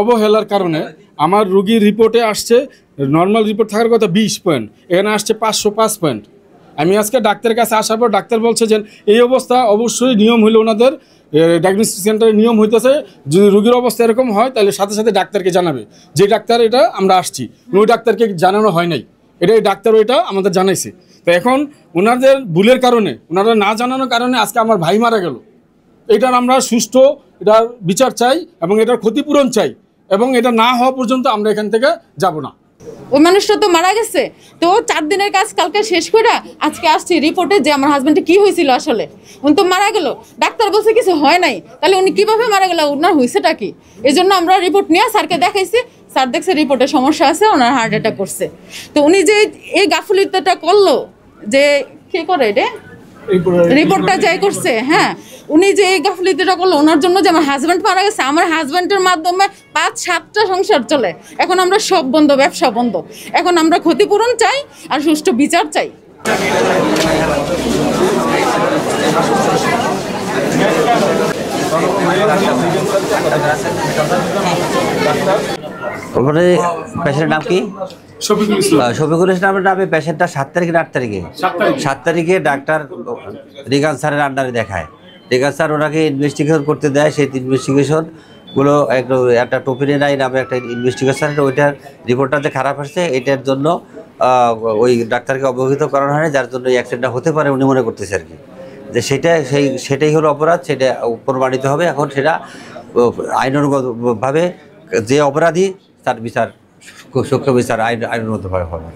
অবহেলার কারণে আমার রোগীর রিপোর্টে আসছে নর্মাল রিপোর্ট থাকার কথা 20 পয়েন্ট, এখানে আসছে 505 পয়েন্ট। আমি আজকে ডাক্তারের কাছে আসার পর ডাক্তার বলছে যে এই অবস্থা অবশ্যই নিয়ম হইলে ওনাদের ডায়াগনস্টিক সেন্টারের নিয়ম হইতেছে, যদি রোগীর অবস্থা এরকম হয় তাহলে সাথে সাথে ডাক্তারকে জানাবে। যে ডাক্তার এটা আমরা আসছি, ওই ডাক্তারকে জানানো হয় নাই, এটাই ডাক্তার ওইটা আমাদের জানাইছে। তো এখন ওনাদের ভুলের কারণে, ওনারা না জানানোর কারণে আজকে আমার ভাই মারা গেল। এটার আমরা সুষ্ঠু এটার বিচার চাই এবং এটার ক্ষতিপূরণ চাই, এবং এটা না হওয়া পর্যন্ত আমরা এখান থেকে যাব না। ওই মানুষটা তো মারা গেছে, তো 4 দিনের কাজ কালকে শেষ করে আজকে আসছি রিপোর্টে যে আমার হাজবেন্ডে কি হয়েছিল। আসলে উনি তো মারা গেল, ডাক্তার বলছে কিছু হয় নাই, তাহলে উনি কিভাবে মারা গেল, ওনার হয়েছেটা কি? এই জন্য আমরা রিপোর্ট নিয়ে স্যারকে দেখাইছি। স্যার দেখছে রিপোর্টে সমস্যা আছে, ওনার হার্ট অ্যাটাক করছে। তো উনি যে এই গাফিলতিটা করলো, যে কি করে এটা রিপোর্টটা যাই করছে, হ্যাঁ, উনি যে এই গাফিলতিটা করলো ওনার জন্য যে আমার হাজব্যান্ড মারা গেছে, আমার হাজব্যান্ডের মাধ্যমে 5-7টা সংসার চলে। এখন আমরা সব বন্ধ, ব্যবসা বন্ধ। এখন আমরা ক্ষতিপূরণ চাই আর সুষ্ঠু বিচার চাই। পেশেন্টের নাম কি? শফিকুল ইসলামের নামে পেশেন্টটা 7 তারিখে 8 তারিখে 7 তারিখে ডাক্তার রিগান স্যারের আন্ডারে দেখায়। রিগান স্যার ওনাকে ইনভেস্টিগেশন করতে দেয়। সেই ইনভেস্টিগেশনগুলো একটা টোপিনিনাই নামে একটা ইনভেস্টিগেশন, ওইটার রিপোর্টটা যে খারাপ আসছে, এটার জন্য ওই ডাক্তারকে অবহিত করানো হয়, যার জন্য এই অ্যাক্সিডেন্টটা হতে পারে উনি মনে করতেছে আর কি। যে সেটাই হলো অপরাধ, সেটা প্রমাণিত হবে। এখন সেটা আইনগতভাবে যে অপরাধী তার বিচার, সূক্ষ্ম বিচার আইনগতভাবে হবে।